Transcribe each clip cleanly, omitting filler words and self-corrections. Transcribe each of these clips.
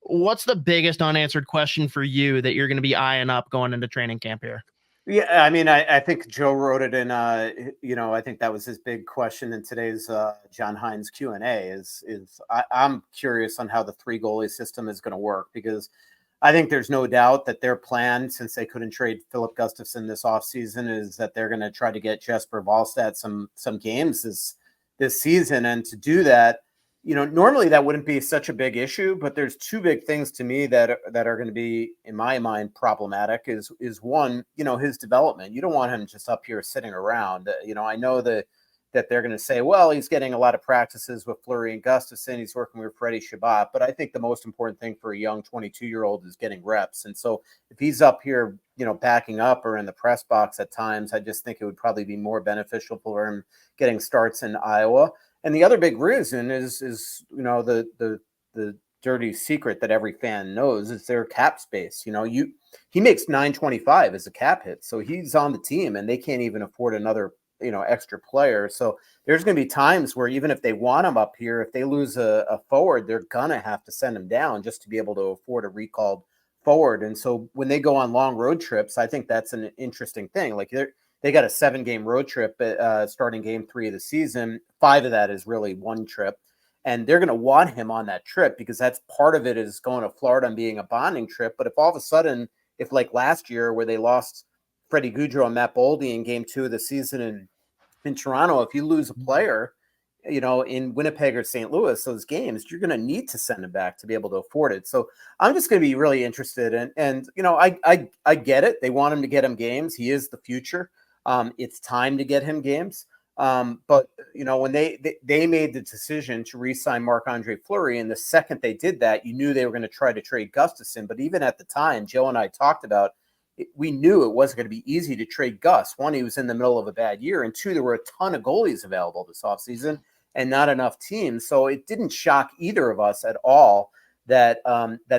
what's the biggest unanswered question for you that you're going to be eyeing up going into training camp here? Yeah, I mean, I think Joe wrote it in, I think that was his big question in today's John Hines Q&A I'm curious on how the 3 goalie system is going to work, because I think there's no doubt that their plan, since they couldn't trade Philip Gustafsson this offseason, is that they're going to try to get Jesper Wallstedt some games this season. And to do that, normally that wouldn't be such a big issue, but there's 2 big things to me that are going to be, in my mind, problematic. Is one, his development. You don't want him just up here sitting around. I know that they're going to say, well, he's getting a lot of practices with Fleury and Gustafsson. He's working with Freddie Shabbat. But I think the most important thing for a young 22-year-old is getting reps. And so if he's up here, backing up or in the press box at times, I just think it would probably be more beneficial for him getting starts in Iowa. And the other big reason is the dirty secret that every fan knows is their cap space. He makes $925 as a cap hit, so he's on the team, and they can't even afford another extra player. So there's going to be times where even if they want him up here, if they lose a forward, they're gonna have to send him down just to be able to afford a recalled forward. And so when they go on long road trips, I think that's an interesting thing. Like they got a 7-game road trip starting game 3 of the season. 5 of that is really one trip. And they're going to want him on that trip, because that's part of it is going to Florida and being a bonding trip. But if all of a sudden, if like last year where they lost Freddie Gaudreau and Matt Boldy in game 2 of the season in Toronto, if you lose a player, in Winnipeg or St. Louis, those games, you're going to need to send him back to be able to afford it. So I'm just going to be really interested in, and I get it. They want him to get him games. He is the future. It's time to get him games. But when they made the decision to re-sign Marc-Andre Fleury, and the second they did that, you knew they were going to try to trade Gustafsson. But even at the time, Joe and I talked about it, we knew it wasn't going to be easy to trade Gus. One, he was in the middle of a bad year, and 2, there were a ton of goalies available this offseason and not enough teams. So it didn't shock either of us at all that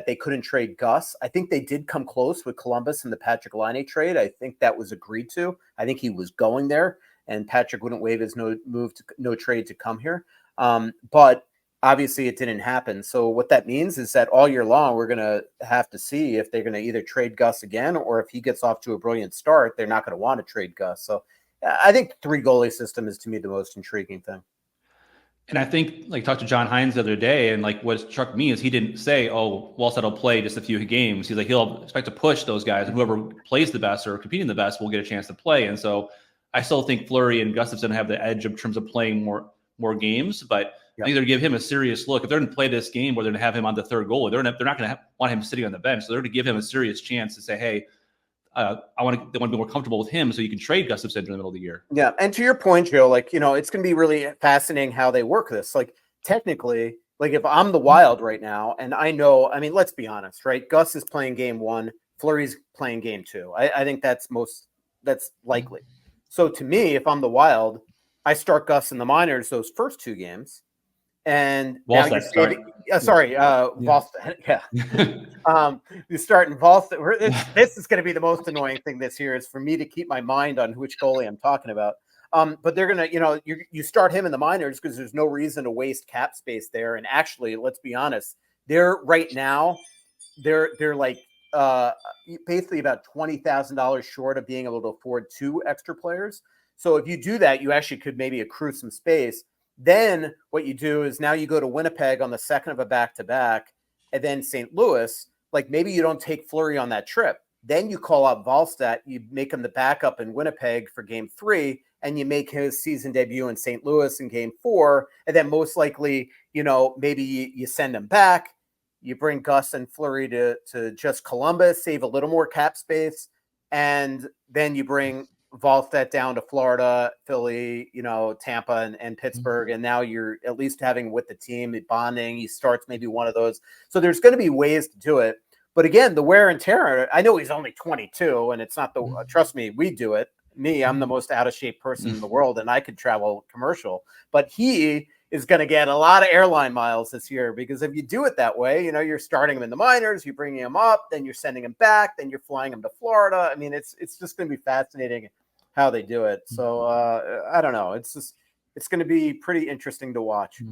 they couldn't trade Gus. I think they did come close with Columbus in the Patrick Laine trade. I think that was agreed to. I think he was going there, and Patrick wouldn't waive his no trade to come here. But obviously it didn't happen. So what that means is that all year long, we're going to have to see if they're going to either trade Gus again, or if he gets off to a brilliant start, they're not going to want to trade Gus. So I think the 3 goalie system is, to me, the most intriguing thing. And I think, like, talked to John Hines the other day, and like what struck me is he didn't say, "Oh, Wallstedt will play just a few games." He's like, he'll expect to push those guys, and whoever plays the best or competing the best will get a chance to play. And so, I still think Fleury and Gustafsson have the edge in terms of playing more games. But I think they're going to give him a serious look. If they're going to play this game where they're going to have him on the third goalie, they're not going to want him sitting on the bench. So they're going to give him a serious chance to say, "Hey, they want to be more comfortable with him, so you can trade Gustafsson in the middle of the year." Yeah, and to your point, Joe, like, it's going to be really fascinating how they work this. Like, technically, like, if I'm the Wild right now, and I know, I mean, let's be honest, right? Gus is playing game 1, Fleury's playing game 2. I think that's likely. So to me, if I'm the Wild, I start Gus in the minors those first 2 games. And now you're saving, Wallstedt. Yeah. You start in Wallstedt. This is going to be the most annoying thing this year, is for me to keep my mind on which goalie I'm talking about. But they're going to, you start him in the minors because there's no reason to waste cap space there. And actually, let's be honest, they're like basically about $20,000 short of being able to afford 2 extra players. So if you do that, you actually could maybe accrue some space. Then what you do is now you go to Winnipeg on the second of a back-to-back, and then St. Louis. Like, maybe you don't take Fleury on that trip. Then you call up Wallstedt, you make him the backup in Winnipeg for game 3, and you make his season debut in St. Louis in game 4. And then most likely, maybe you send him back. You bring Gus and Fleury to just Columbus, save a little more cap space. And then you bring Wallstedt down to Florida, Philly, Tampa and Pittsburgh. And now you're at least having with the team bonding. He starts maybe one of those. So there's going to be ways to do it. But again, the wear and tear, I know he's only 22 and it's not trust me, we do it. I'm the most out of shape person in the world and I could travel commercial, but he is going to get a lot of airline miles this year, because if you do it that way, you're starting him in the minors, you're bringing him up, then you're sending him back, then you're flying him to Florida. I mean, it's just going to be fascinating how they do it. So I don't know. It's going to be pretty interesting to watch.